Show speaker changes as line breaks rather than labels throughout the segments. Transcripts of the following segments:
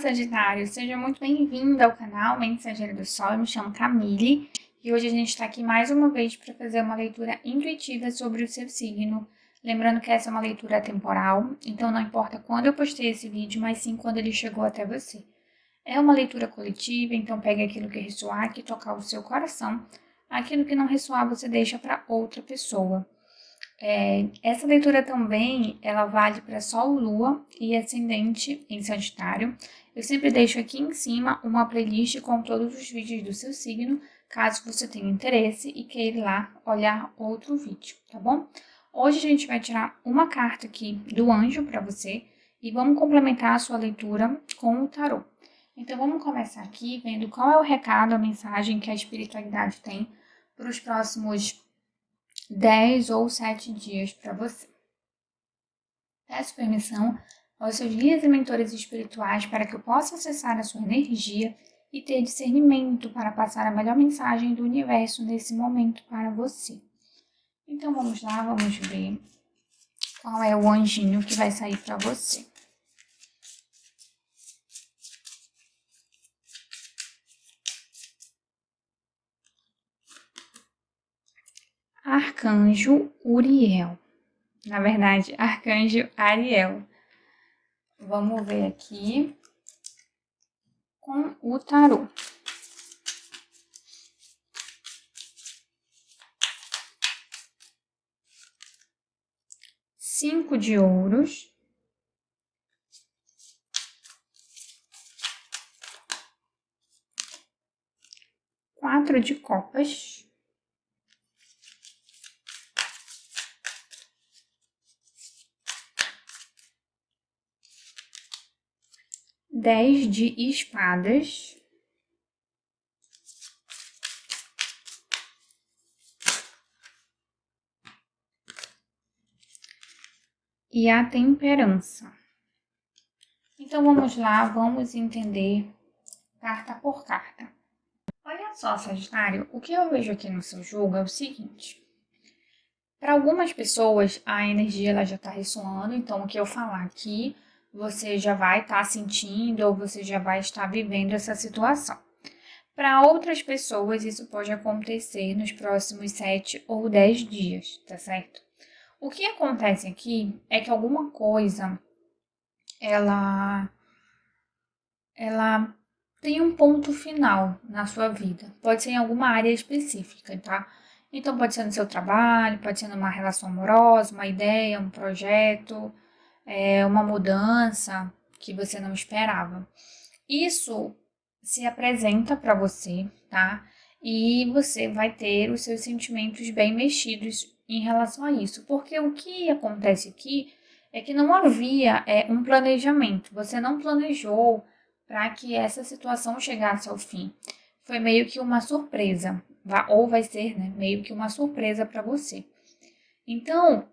Sagitário, seja muito bem-vindo ao canal Mensageira do Sol. Eu me chamo Camille e hoje a gente está aqui mais uma vez para fazer uma leitura intuitiva sobre o seu signo. Lembrando que essa é uma leitura atemporal, então não importa quando eu postei esse vídeo, mas sim quando ele chegou até você. É uma leitura coletiva, então pegue aquilo que ressoar, que tocar o seu coração. Aquilo que não ressoar, você deixa para outra pessoa. Essa leitura também, ela vale para Sol, Lua e Ascendente em Sagitário. Eu sempre deixo aqui em cima uma playlist com todos os vídeos do seu signo, caso você tenha interesse e queira ir lá olhar outro vídeo, tá bom? Hoje a gente vai tirar uma carta aqui do anjo para você e vamos complementar a sua leitura com o tarô. Então vamos começar aqui vendo qual é o recado, a mensagem que a espiritualidade tem para os próximos 10 ou 7 dias para você. Peço permissão aos seus guias e mentores espirituais para que eu possa acessar a sua energia e ter discernimento para passar a melhor mensagem do universo nesse momento para você. Então vamos lá, vamos ver qual é o anjinho que vai sair para você. Arcanjo Uriel. Na verdade, Arcanjo Ariel. Vamos ver aqui com o tarô. Cinco de ouros. Quatro de copas. Dez de espadas. E a temperança. Então vamos lá, vamos entender carta por carta. Olha só, Sagitário, o que eu vejo aqui no seu jogo é o seguinte. Para algumas pessoas, a energia ela já está ressoando, então o que eu falar aqui, você já vai estar sentindo ou você já vai estar vivendo essa situação. Para outras pessoas, isso pode acontecer nos próximos 7 ou 10 dias, tá certo? O que acontece aqui é que alguma coisa, ela tem um ponto final na sua vida. Pode ser em alguma área específica, tá? Então, pode ser no seu trabalho, pode ser numa relação amorosa, uma ideia, um projeto, uma mudança que você não esperava. Isso se apresenta para você, tá? E você vai ter os seus sentimentos bem mexidos em relação a isso. Porque o que acontece aqui é que não havia um planejamento. Você não planejou para que essa situação chegasse ao fim. Foi meio que uma surpresa, ou vai ser, né, meio que uma surpresa para você. Então,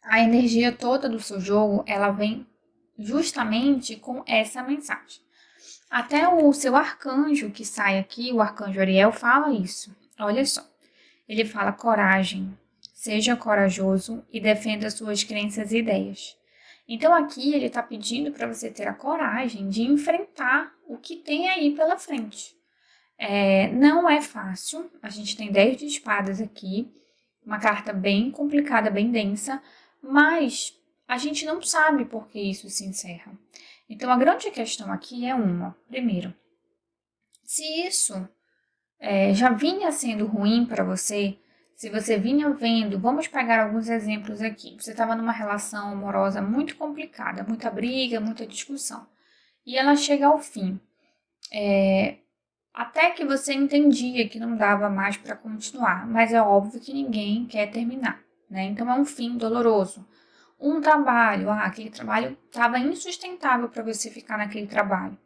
a energia toda do seu jogo, ela vem justamente com essa mensagem. Até o seu arcanjo que sai aqui, o arcanjo Ariel, fala isso. Olha só, ele fala coragem, seja corajoso e defenda suas crenças e ideias. Então aqui ele está pedindo para você ter a coragem de enfrentar o que tem aí pela frente. Não é fácil, a gente tem 10 de espadas aqui, uma carta bem complicada, bem densa, mas a gente não sabe por que isso se encerra. Então a grande questão aqui é primeiro, se isso já vinha sendo ruim para você, se você vinha vendo, vamos pegar alguns exemplos aqui. Você estava numa relação amorosa muito complicada, muita briga, muita discussão. E ela chega ao fim. Até que você entendia que não dava mais para continuar, mas é óbvio que ninguém quer terminar, né? Então é um fim doloroso. Um trabalho, aquele trabalho estava insustentável para você ficar naquele trabalho.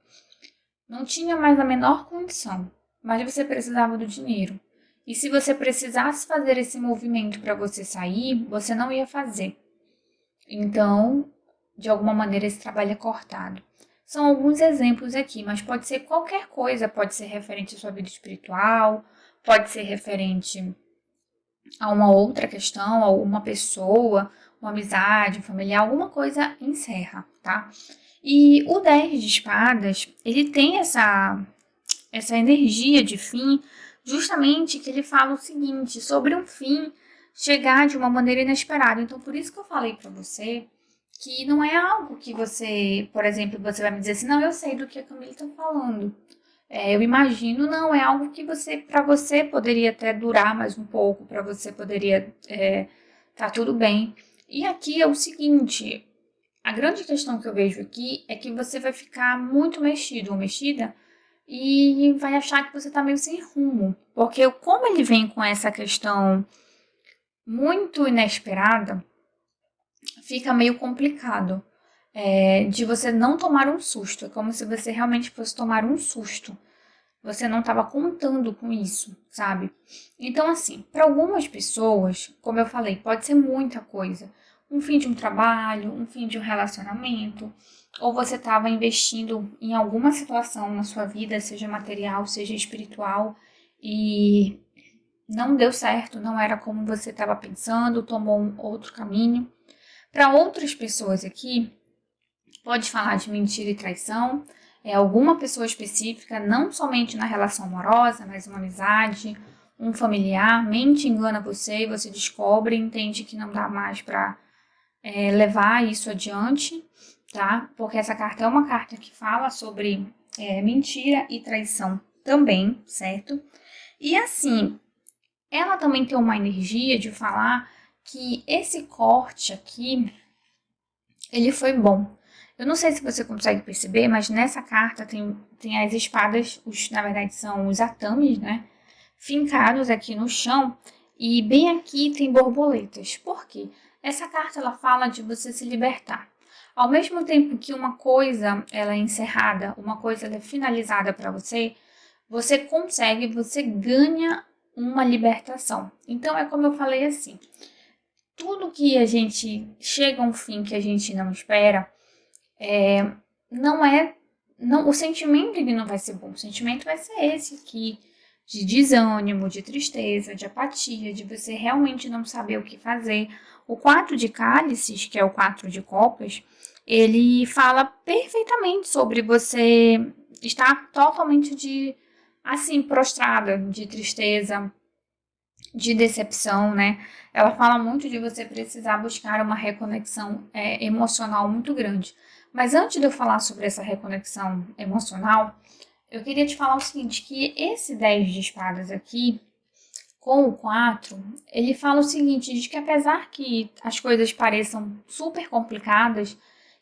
Não tinha mais a menor condição, mas você precisava do dinheiro. E se você precisasse fazer esse movimento para você sair, você não ia fazer. Então, de alguma maneira, esse trabalho é cortado. São alguns exemplos aqui, mas pode ser qualquer coisa. Pode ser referente à sua vida espiritual, pode ser referente a uma outra questão, a uma pessoa, uma amizade, um familiar, alguma coisa encerra, tá? E o 10 de espadas, ele tem essa energia de fim, justamente que ele fala o seguinte, sobre um fim chegar de uma maneira inesperada. Então, por isso que eu falei para você que não é algo que você, por exemplo, você vai me dizer assim, não, eu sei do que a Camila está falando. Eu imagino, não, é algo que você, para você poderia até durar mais um pouco, para você poderia tá tudo bem. E aqui é o seguinte, a grande questão que eu vejo aqui é que você vai ficar muito mexido ou mexida e vai achar que você tá meio sem rumo. Porque como ele vem com essa questão muito inesperada, fica meio complicado de você não tomar um susto. É como se você realmente fosse tomar um susto. Você não estava contando com isso, sabe? Então, assim, para algumas pessoas, como eu falei, pode ser muita coisa. Um fim de um trabalho, um fim de um relacionamento, ou você estava investindo em alguma situação na sua vida, seja material, seja espiritual, e não deu certo, não era como você estava pensando, tomou um outro caminho. Para outras pessoas aqui, pode falar de mentira e traição, alguma pessoa específica, não somente na relação amorosa, mas uma amizade, um familiar, mente, engana você e você descobre e entende que não dá mais para levar isso adiante, tá? Porque essa carta é uma carta que fala sobre mentira e traição também, certo? E assim, ela também tem uma energia de falar que esse corte aqui, ele foi bom. Eu não sei se você consegue perceber, mas nessa carta tem as espadas, na verdade são os atames, né? Fincados aqui no chão e bem aqui tem borboletas. Por quê? Essa carta ela fala de você se libertar. Ao mesmo tempo que uma coisa ela é encerrada, uma coisa ela é finalizada para você, você consegue, você ganha uma libertação. Então é como eu falei assim, tudo que a gente chega a um fim que a gente não espera, não é, não, o sentimento ele não vai ser bom, o sentimento vai ser esse aqui, de desânimo, de tristeza, de apatia, de você realmente não saber o que fazer. O 4 de cálices, que é o 4 de copas, ele fala perfeitamente sobre você estar totalmente assim, prostrada, de tristeza, de decepção, né? Ela fala muito de você precisar buscar uma reconexão emocional muito grande. Mas antes de eu falar sobre essa reconexão emocional, eu queria te falar o seguinte, que esse 10 de espadas aqui, com o 4, ele fala o seguinte, de que apesar que as coisas pareçam super complicadas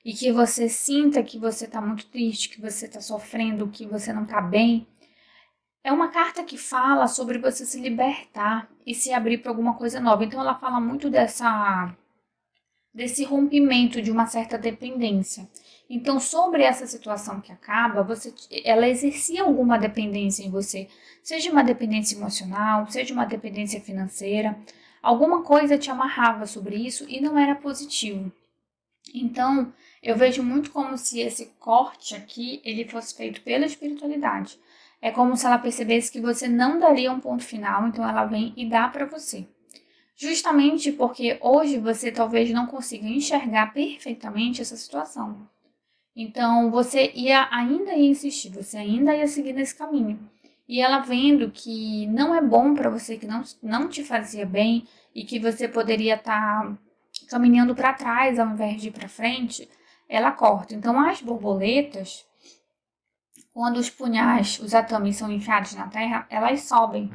e que você sinta que você está muito triste, que você está sofrendo, que você não está bem, é uma carta que fala sobre você se libertar e se abrir para alguma coisa nova. Então ela fala muito desse rompimento de uma certa dependência. Então, sobre essa situação que acaba, ela exercia alguma dependência em você, seja uma dependência emocional, seja uma dependência financeira, alguma coisa te amarrava sobre isso e não era positivo. Então, eu vejo muito como se esse corte aqui, ele fosse feito pela espiritualidade. É como se ela percebesse que você não daria um ponto final, então ela vem e dá para você. Justamente porque hoje você talvez não consiga enxergar perfeitamente essa situação. Então você ainda ia insistir, você ainda ia seguir nesse caminho. E ela vendo que não é bom para você, que não te fazia bem e que você poderia estar caminhando para trás ao invés de ir para frente, ela corta. Então as borboletas, quando os punhais, os atames são enfiados na terra, elas sobem.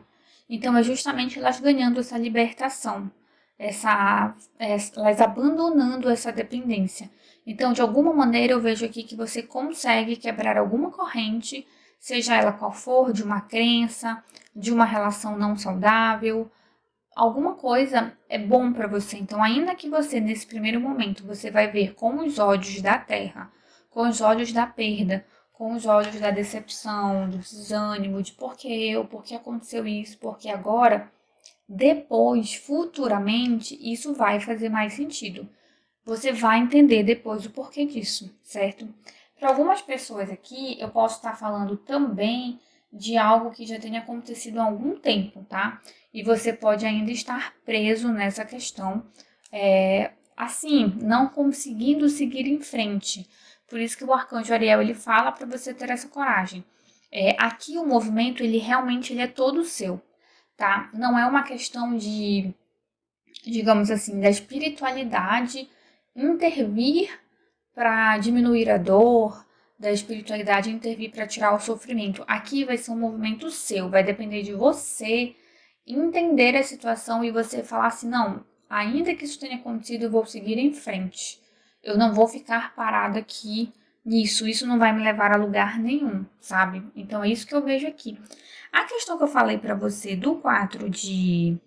Então é justamente elas ganhando essa libertação, elas abandonando essa dependência. Então, de alguma maneira, eu vejo aqui que você consegue quebrar alguma corrente, seja ela qual for, de uma crença, de uma relação não saudável, alguma coisa é bom para você. Então, ainda que você, nesse primeiro momento, você vai ver com os olhos da terra, com os olhos da perda, com os olhos da decepção, do desânimo, de por que aconteceu isso, por que agora, depois, futuramente, isso vai fazer mais sentido. Você vai entender depois o porquê disso, certo? Para algumas pessoas aqui, eu posso estar falando também de algo que já tenha acontecido há algum tempo, tá? E você pode ainda estar preso nessa questão, assim, não conseguindo seguir em frente. Por isso que o arcanjo Ariel, ele fala para você ter essa coragem. Aqui o movimento, ele realmente ele é todo seu, tá? Não é uma questão de, digamos assim, da espiritualidade intervir para diminuir a dor, da espiritualidade intervir para tirar o sofrimento. Aqui vai ser um movimento seu, vai depender de você entender a situação e você falar assim, não, ainda que isso tenha acontecido, eu vou seguir em frente. Eu não vou ficar parada aqui nisso, isso não vai me levar a lugar nenhum, sabe? Então é isso que eu vejo aqui. A questão que eu falei para você do 4 de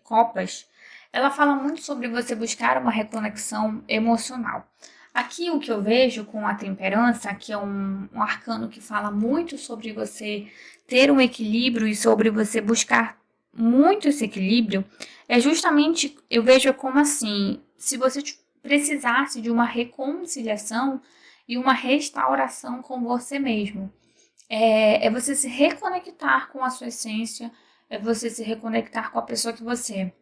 copas, ela fala muito sobre você buscar uma reconexão emocional. Aqui o que eu vejo com a temperança, que é um arcano que fala muito sobre você ter um equilíbrio e sobre você buscar muito esse equilíbrio, é justamente, eu vejo como assim, se você precisasse de uma reconciliação e uma restauração com você mesmo. É você se reconectar com a sua essência, é você se reconectar com a pessoa que você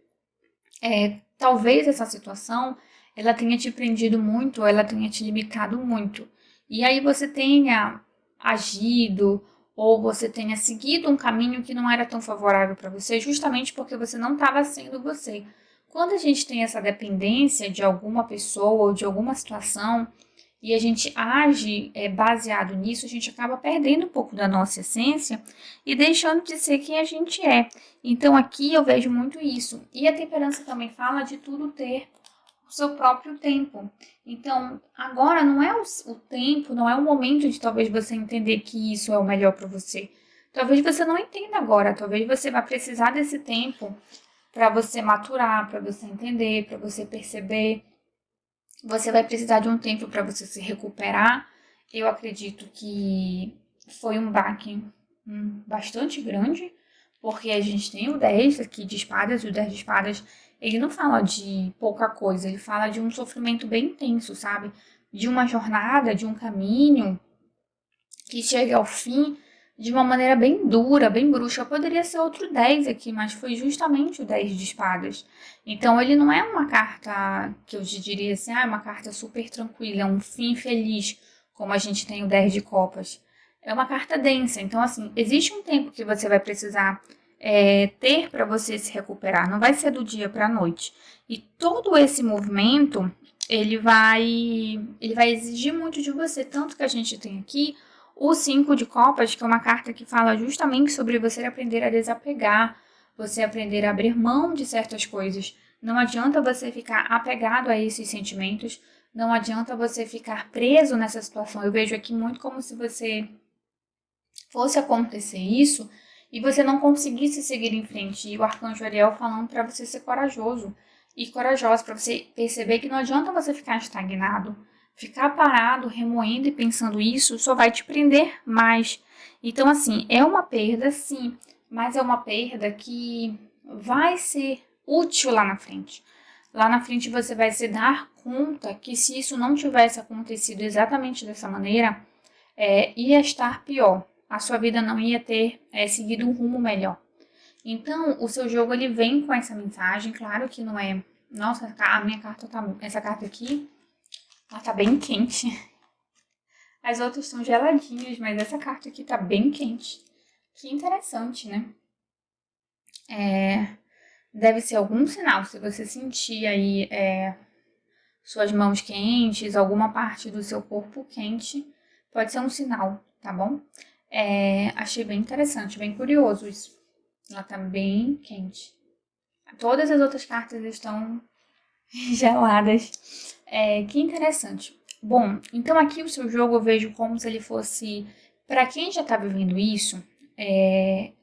é. Talvez essa situação, ela tenha te prendido muito, ou ela tenha te limitado muito. E aí você tenha agido, ou você tenha seguido um caminho que não era tão favorável para você, justamente porque você não estava sendo você. Quando a gente tem essa dependência de alguma pessoa ou de alguma situação, e a gente age baseado nisso, a gente acaba perdendo um pouco da nossa essência e deixando de ser quem a gente é. Então aqui eu vejo muito isso. E a temperança também fala de tudo ter o seu próprio tempo. Então, agora não é o tempo, não é o momento de talvez você entender que isso é o melhor para você. Talvez você não entenda agora, talvez você vá precisar desse tempo para você maturar, para você entender, para você perceber. Você vai precisar de um tempo para você se recuperar. Eu acredito que foi um baque bastante grande, porque a gente tem o 10 aqui de espadas, e o 10 de espadas, ele não fala de pouca coisa, ele fala de um sofrimento bem intenso, sabe? De uma jornada, de um caminho que chega ao fim de uma maneira bem dura, bem bruxa. Poderia ser outro 10 aqui, mas foi justamente o 10 de espadas. Então ele não é uma carta que eu te diria assim, é uma carta super tranquila, é um fim feliz, como a gente tem o 10 de copas. É uma carta densa, então assim, existe um tempo que você vai precisar ter para você se recuperar, não vai ser do dia para a noite. E todo esse movimento, ele vai exigir muito de você, tanto que a gente tem aqui o 5 de copas, que é uma carta que fala justamente sobre você aprender a desapegar, você aprender a abrir mão de certas coisas. Não adianta você ficar apegado a esses sentimentos, não adianta você ficar preso nessa situação. Eu vejo aqui muito como se você fosse acontecer isso e você não conseguisse seguir em frente. E o arcanjo Ariel falando para você ser corajoso e corajosa, para você perceber que não adianta você ficar estagnado. Ficar parado, remoendo e pensando isso só vai te prender mais. Então, assim, é uma perda, sim, mas é uma perda que vai ser útil lá na frente. Lá na frente você vai se dar conta que se isso não tivesse acontecido exatamente dessa maneira, ia estar pior. A sua vida não ia ter seguido um rumo melhor. Então, o seu jogo ele vem com essa mensagem. Claro que não é. Nossa, a minha carta tá. Essa carta aqui, ela tá bem quente. As outras estão geladinhas, mas essa carta aqui tá bem quente. Que interessante, né? Deve ser algum sinal. Se você sentir aí suas mãos quentes, alguma parte do seu corpo quente, pode ser um sinal, tá bom? Achei bem interessante, bem curioso isso. Ela tá bem quente. Todas as outras cartas estão geladas. Que interessante. Bom, então aqui o seu jogo eu vejo como se ele fosse... Para quem já tá vivendo isso,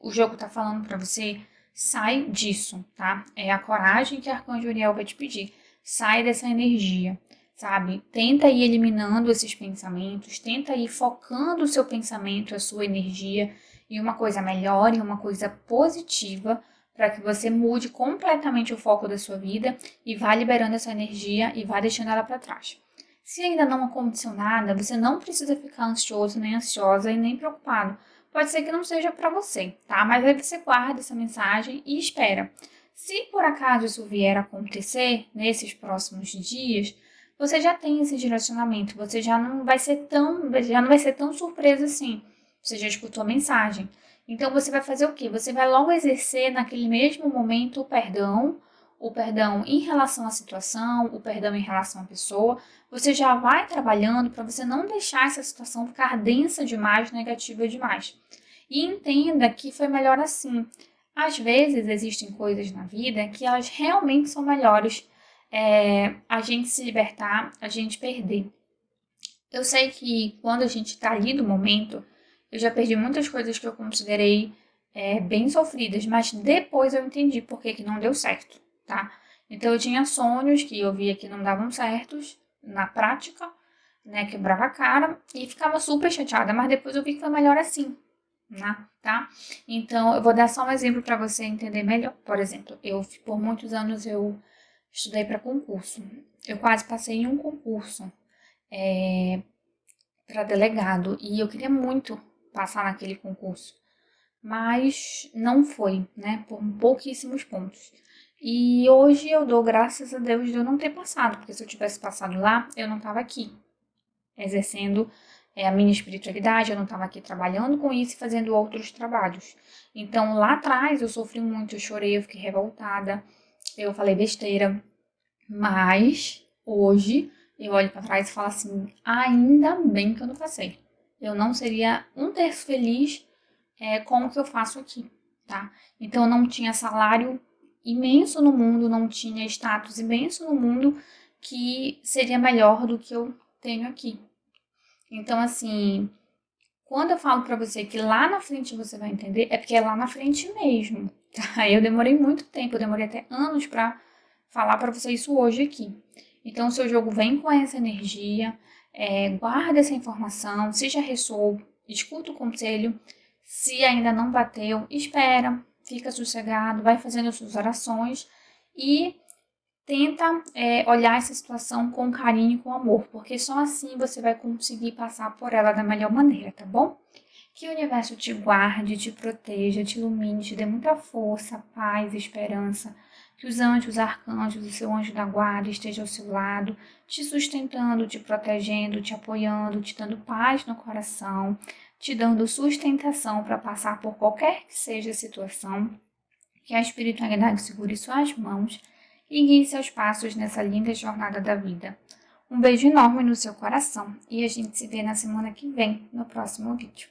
o jogo tá falando para você, sai disso, tá? É a coragem que a Arcanjo Uriel vai te pedir. Sai dessa energia, sabe? Tenta ir eliminando esses pensamentos, tenta ir focando o seu pensamento, a sua energia em uma coisa melhor, em uma coisa positiva, para que você mude completamente o foco da sua vida e vá liberando essa energia e vá deixando ela para trás. Se ainda não aconteceu nada, você não precisa ficar ansioso, nem ansiosa e nem preocupado. Pode ser que não seja para você, tá? Mas aí você guarda essa mensagem e espera. Se por acaso isso vier a acontecer nesses próximos dias, você já tem esse direcionamento, você já não vai ser tão surpresa assim. Você já escutou a mensagem. Então você vai fazer o quê? Você vai logo exercer naquele mesmo momento o perdão em relação à situação, o perdão em relação à pessoa. Você já vai trabalhando para você não deixar essa situação ficar densa demais, negativa demais. E entenda que foi melhor assim. Às vezes existem coisas na vida que elas realmente são melhores a gente se libertar, a gente perder. Eu sei que quando a gente está ali no momento, eu já perdi muitas coisas que eu considerei bem sofridas, mas depois eu entendi por que não deu certo, tá? Então eu tinha sonhos que eu via que não davam certos na prática, né? Quebrava a cara e ficava super chateada, mas depois eu vi que foi melhor assim, né? Tá? Então eu vou dar só um exemplo para você entender melhor. Por exemplo, por muitos anos eu estudei para concurso. Eu quase passei em um concurso para delegado e eu queria muito passar naquele concurso, mas não foi, né? Por pouquíssimos pontos. E hoje eu dou graças a Deus de eu não ter passado, porque se eu tivesse passado lá, eu não estava aqui exercendo a minha espiritualidade, eu não estava aqui trabalhando com isso e fazendo outros trabalhos. Então lá atrás eu sofri muito, eu chorei, eu fiquei revoltada, eu falei besteira, mas hoje eu olho para trás e falo assim, ainda bem que eu não passei. Eu não seria um terço feliz com o que eu faço aqui, tá? Então eu não tinha salário imenso no mundo, não tinha status imenso no mundo que seria melhor do que eu tenho aqui. Então assim, quando eu falo pra você que lá na frente você vai entender, é porque é lá na frente mesmo, tá? Eu demorei muito tempo, eu demorei até anos pra falar pra você isso hoje aqui. Então, o seu jogo vem com essa energia, guarda essa informação, se já ressoou, escuta o conselho, se ainda não bateu, espera, fica sossegado, vai fazendo as suas orações e tenta olhar essa situação com carinho e com amor, porque só assim você vai conseguir passar por ela da melhor maneira, tá bom? Que o universo te guarde, te proteja, te ilumine, te dê muita força, paz, esperança. Que os anjos, os arcanjos, o seu anjo da guarda esteja ao seu lado, te sustentando, te protegendo, te apoiando, te dando paz no coração, te dando sustentação para passar por qualquer que seja a situação. Que a espiritualidade segure suas mãos e guie seus passos nessa linda jornada da vida. Um beijo enorme no seu coração e a gente se vê na semana que vem, no próximo vídeo.